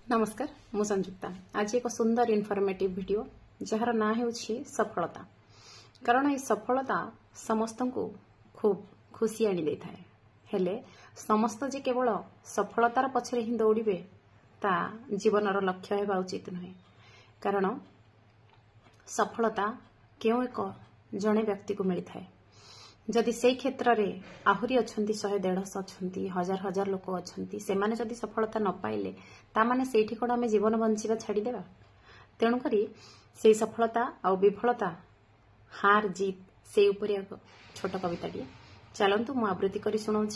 नमस्कार मु संजुक्ता आज एक सुंदर इनफॉर्मेटिव वीडियो जार ना हो सफलता कारण ये सफलता समस्त को खूब खुशी आनी दे थाए हेले समस्त जे केवल सफलतार पछरे ही दौड़े ता जीवनर लक्ष्य हेबा उचित नुहे कारण सफलता क्यों एक जड़े व्यक्ति को मिलता है जदि से क्षेत्र में आहरी अच्छा 100-150 अच्छा हजार हजार लोक अच्छा से माने जदि सफलता न पाइले तामाने सेठी कौन आम जीवन बंचा छाड़देवा तेणुक से सफलता आ विफलता हार जीत से उपरे छोट कविताटे चलतु मु आवृत्ति कर शुणाऊँ।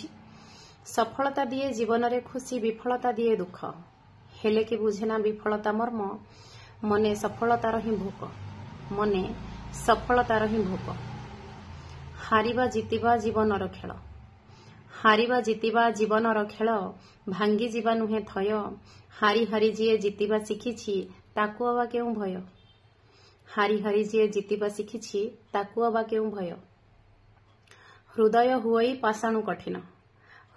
सफलता दिए जीवन में खुशी विफलता दिए दुख हेले कि बुझेना विफलता मर्म मने सफलतार ही भोक मने सफलतार ही भोक हारिबा जितिबा जीवनर खेल हारिबा जितिबा जीवनर खेल भांगी जीवा नुहे थय हारी हारी जीए जितिबा शिखिछि ताकु अबा केउ भय हारी हारी जीए जितिबा शिखिछि ताकु अबा केउ भय हृदय हुई पाषाणु कठिन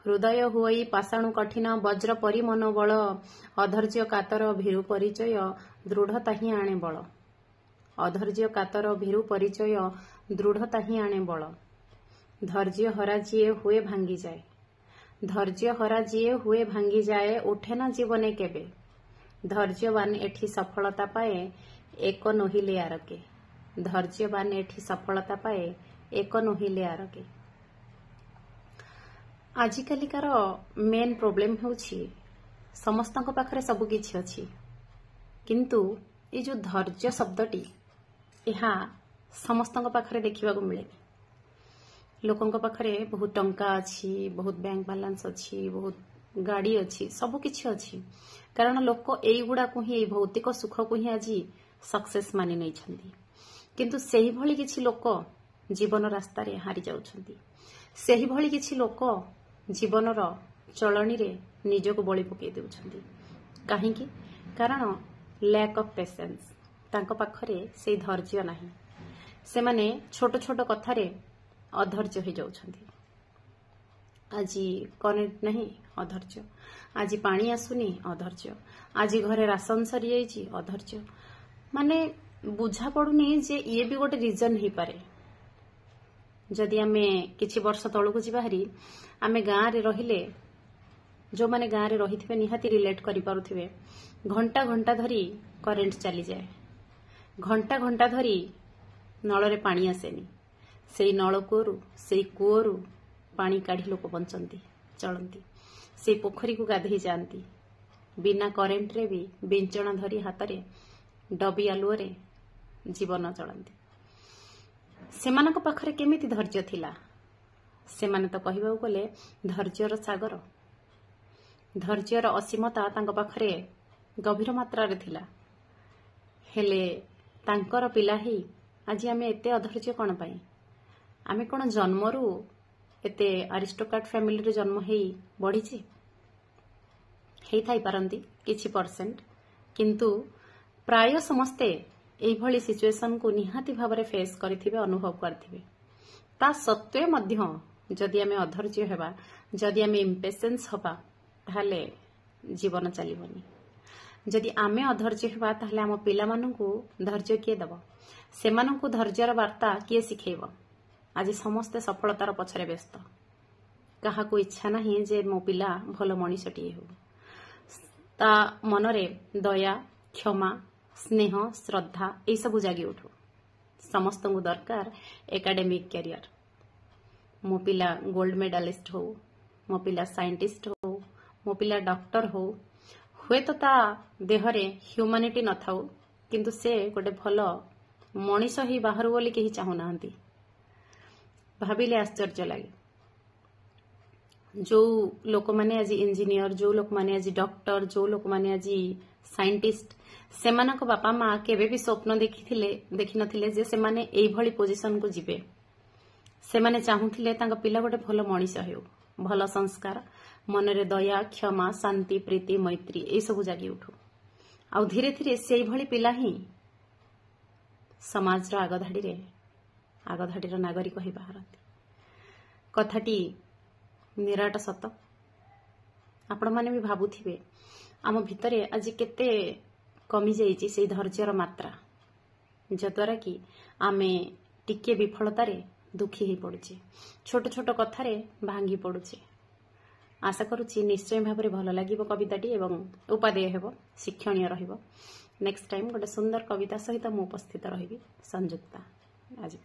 हृदय हुई पाषाणु कठिन वज्र परि मनोबल अधैर्य कातर भीरु परिचय दृढ़ता ही आणे बल अधैर्य कातर भीरु परिचय दृढ़ता ही आणे बल धैर्य हरा जीए हुए भांगी जाए धैर्य हरा जीए हुए भांगी जाए उठे ना जीवने केबे धैर्यवान एठी सफलता पाए एक नोहिले आरके धैर्यवान एठी सफलता पाए एक नोहिले आरके आजिकालिकार मेन प्रोब्लेम होउछि समस्तक पाखरे सब किछि अछि किंतु ये जो धैर्य शब्दटी यहा समस्तक पाखरे देखिबा को मिले लोकंक पाखरे बहुत टंका अच्छी बहुत बैंक बैलेंस अच्छी बहुत गाड़ी अच्छी सब किछि अच्छी कारण लोक एई गुडा को ही भौतिक सुख को ही आज सक्सेस मानि नै छथि किंतु सेही भली किछि लोक जीवन रास्ता रे हारि जाउछथि सेही भली किछि लोक जीवनर चलनी रे निजको बळी पकई देउछथि काहे कि कारण लैक ऑफ पेशेंस तांको पाखरे से धैर्य नाही से माने छोट छोट कथारे अधैर्य हो जाउछथि आज करेंट नहीं अधैर्य आज पानी आसुनी अधैर्य आज घरे राशन सरी जाइछि अधैर्य माने बुझा पड़ुनी जे ये भी गोटे रीजन ही पारे जदि आमे किछि वर्ष तळकु जिबाहरी आमे गाँ रे रहिले जो माने गाँ रे रहिथिबे निहाती रिलेट करि पारुथिबे घंटा घंटा धरी करेंट चली जाए घंटा घंटा धरी नल रे पानी आसेनी से नलकूरु से कूअरु पानी काढ़ी लोक बंचती चलती से पोखरी को गाधे जाती बिना करेंट रे भी बिंचण धरी हाथ रे डबी आलुओ रे जीवन चलती सेमानक पाखरे केमिति धैर्य थिला सेमाने तो कहबा गले धैर्यर सागर धैर्यर असीमता तांको पाखरे गभीर मात्रा रे थिला हेले तांकर पिला ही आज आमे एते अधैर्य कोन पाई आमे कोन जन्मरू एते अरिस्टोक्रेट फैमिली रे जन्म हेई बढ़ीची हेई थाई पारंती किछि परसेंट किंतु प्राय समस्ते एई भली सिचुएशन को निहाती भाबरे फेस करिथिबे अनुभव करथिबे ता सत्वे मध्य जदि आमे अधैर्य हेबा जदि आमे इम्पेशेंस हबा ताले जीवन चलिबनी जदि आमे अधैर्य हेबा ताले आम पिला माननकु धैर्य किए दबो सेमानकु धैर्यर वार्ता किए सिखेइबो आज समस्ते सफलतार पछरे व्यस्त कहा को इच्छा नहीं जे मो पिला भल मनीषटी हो ता मनरे दया क्षमा स्नेह श्रद्धा ए सब जागी उठू समस्त को दरकार एकेडमिक कैरियर मो पिला गोल्ड मेडालिस्ट हो मो पिला साइंटिस्ट हो मो पिला डॉक्टर हो हुए तो ता देहरे ह्यूमानिटी न थाउ किंतु से गोटे भल मनीष ही बाहर बोली केही चाहू नाहंती भाविले आश्चर्य लगे जो लोक माने आज इंजीनियर जो लोक माने आज डॉक्टर जो लोक माने आज साइंटिस्ट सेमानक बापा माँ केबे भी स्वप्न देखि नथिले जे सेमाने एई भली पोजीशन को जिबे सेमाने चाहूथिले तांका पिला गोटे भल मनीष हेउ भल संस्कार मनरे दया क्षमा शांति प्रीति मैत्री ए सब जागी उठू आ धीरे धीरे सेई भली पिला ही समाज आगधाड़ी नागरिक ही बाहरती कथाटी निराट सत आपण माने भी भाबुथिबे आम भितर आज केते कमी जाइए से धैर्यर मात्रा जद्वारा कि आमे टिके विफलतार दुखी हो पड़ुचे छोट छोट कथार भांगी पड़ुचे। आशा करुच्ची निश्चय भाव में भल लगे कविताटी एवं उपादेय हेब शिक्षणीय रहिब। नेक्स्ट टाइम गोटे सुंदर कविता सहित मु उपस्थित रही संयुक्ता आज।